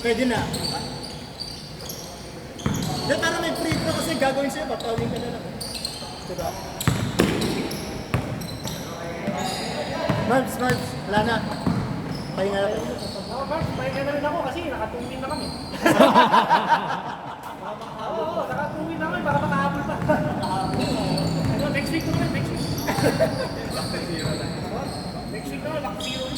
Pwede na. Yan, para may free throw kasi gagawin sa'yo, papawin ka na lang. Diba? Marbs, wala na. Pahinga na. Oo, Mark, pahinga na rin ako kasi nakatungin na kami. Oo, nakatungin na kami para makahabol pa. Ano, next week naman, next week. Next week naman, lock zero.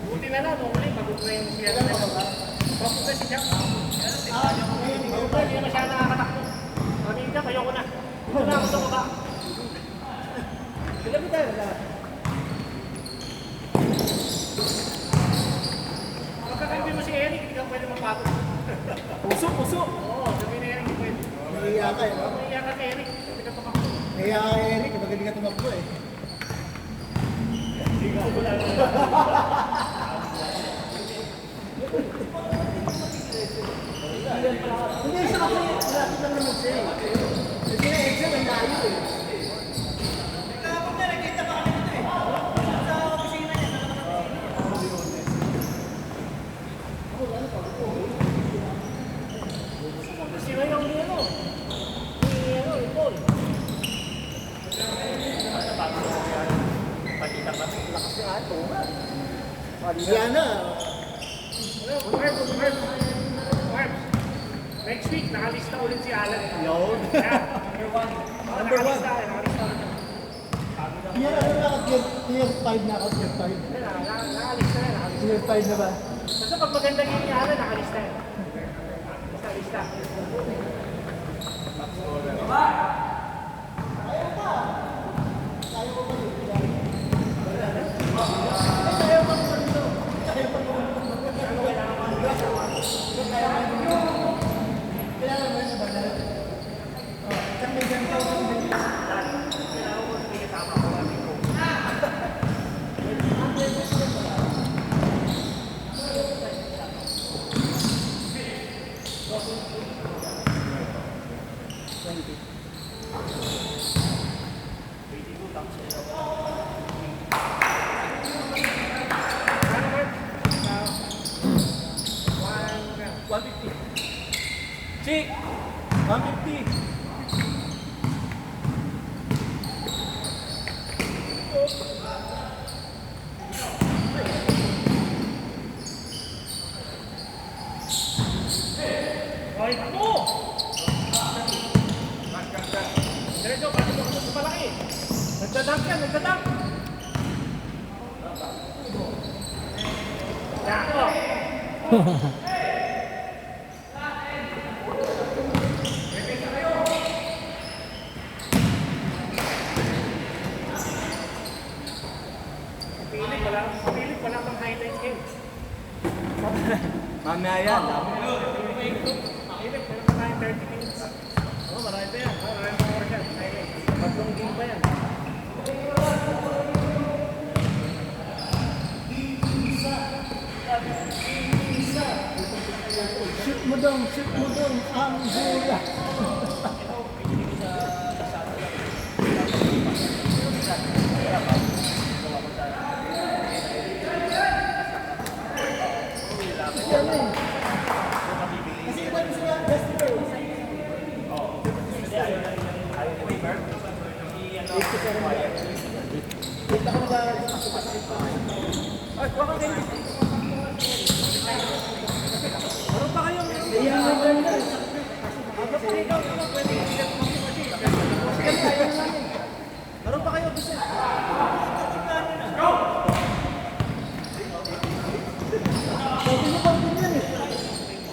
Buti na lang, okay, pagod na yung siya na. Pagod na si Jack. Hindi naman siya nakakatakbo. Kami yung Jack, ayoko na. Ito na ako sa baba. Ilan mo tayo lahat? Pagkakaibin mo si Eric, hindi ka pwede mapagod. Puso. Oo, sabihin na Eric, hindi pwede. Nahiya ka eh. Nahiya ka kay Eric, hindi ka tumakbo. Nahiya ka kay Eric, kapag hindi ka tumakbo eh. Hindi siya kasi, malapit lang naman siya eh. Kasi na-exam, ang layo eh. Sino yung ano? Yung Paul. Wala na. Next week, nakalista ulit si Alan. Yun. Number one. Nakalista ulit. Year ano na ako? Year 5 na ako, year 5. Nakalista na, nakalista. Year 5 na ba? Basta pag maganda game ni Alan, nakalista yan. Lista. Chick! 150! Ay, ako! Diretso, pati mo ako sa palaki. Nagdadunk yan, nagdadunk! Yako! Pilit, wala pang highlights game. Mamaya yan. Pilit, meron pa tayong 30 minutes. Oo, marami pa yan. Marami pa oras yan. Highlights. Tatlong game pa yan. Shoot mo dong, ang hula. Kasi iba rin sila, best player. Kita ko ba? Ay, wala ka ganyan. Meron pa kayong meron pa kayong habang ikaw naman pwede ikat mo kasi kaya namin. Meron pa kayo gusto. Go! Sabi niyo pang ganyan eh.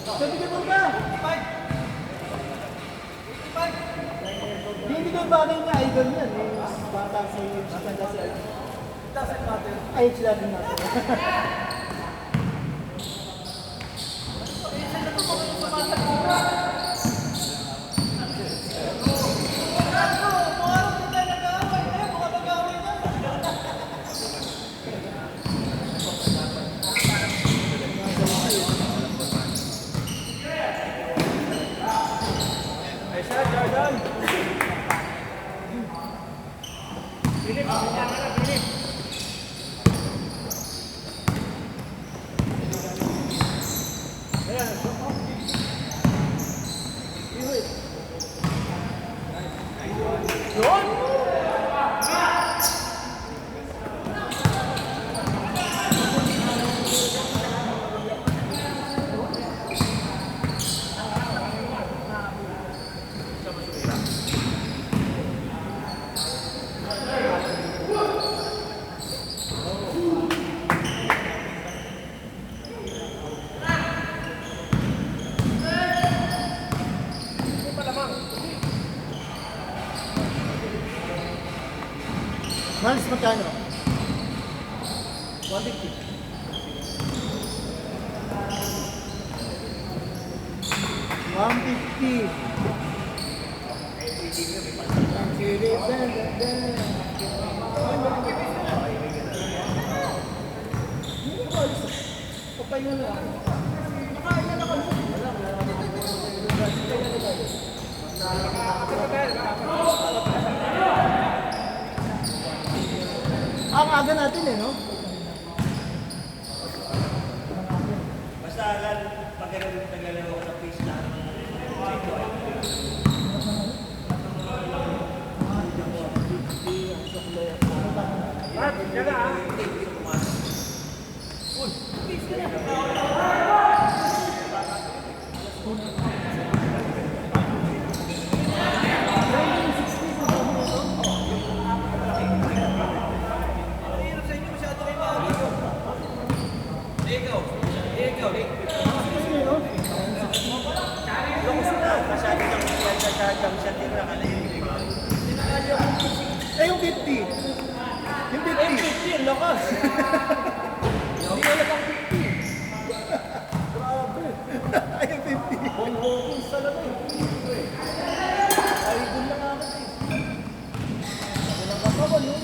Sabi niyo pang ba? Hindi ko bagay na idol yan. Bata si Matanda si Idol. Doesn't matter. Ay, sila din natin. Philip, kanya ka na, Philip. 150. Papahinga na ako. Nakain na ako. Ang aga natin eh, no? Basta pag naglalaro ko sa pista, yan na ah. Eh, yung 50. Yung 50. Ang lakas! Hindi na lang 50. Grabe. Ay, yung 50. Bongbong talaga eh. Ay, dun lang ako eh. Ako lang kapawa, no?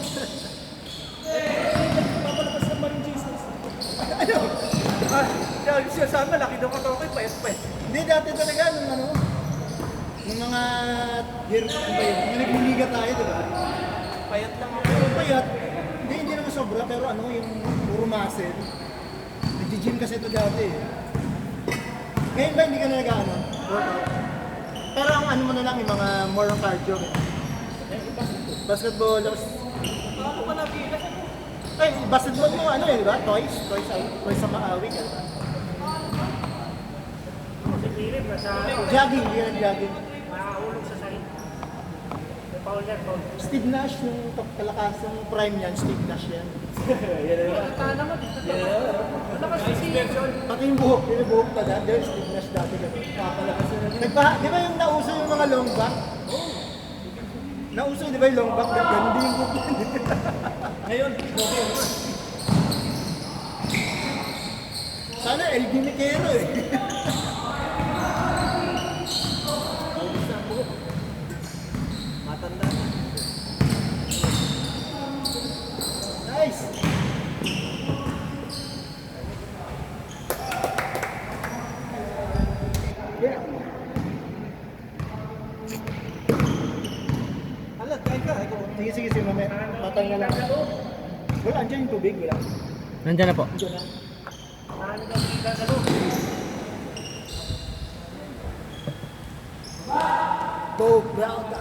Papalakas ng Maring Jesus. Ano? Siya sana, laki daw katoke, payat-payat. Hindi, dati talaga, nung ano, nung mga year, ano ba yun? Nung nagliliga tayo, di ba? Payat lang ako. Pero payat, hindi naman sobra, pero ano, yung puro muscle. Nag-gym kasi ito dati eh. Ngayon ba hindi ka na nag-ano? Workout? Pero ang ano mo na lang, yung mga more on cardio. Basketball, tapos... Ako pa nabilas ako. Ay, basketball mo ano eh, di ba? Toys sa Maawi ka. Si Philip, nasa Jogging, hindi na jogging. makakaulog sa sahig. May Paul yan, Paul. Steve Nash, yung kalakas, yung prime niyan, Steve Nash yan. Pagkata naman. Ano kasi si Gerson? Pati yung buhok pa dati, Steve Nash dati ganun. Papalakas na Di ba yung nauso yung mga long back? Nauso, di ba yung long back? Ganun din yung buhok yan. Ngayon, okay. Sana LD Miquero eh. Matanda na. Nice! Yeah. Alat, kain ka. Ikaw. Sige, mamaya. Patay na lang. Wala, andyan yung tubig, wala. Nandiyan na po. Andyan na. Ano ka kita sa loob? Go, Belda!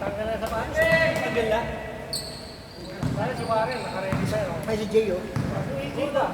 Tanggal na sa pants. Tanggal na. Sana si Warren, nakaready sa'yo. May si Jay, oh. Ito.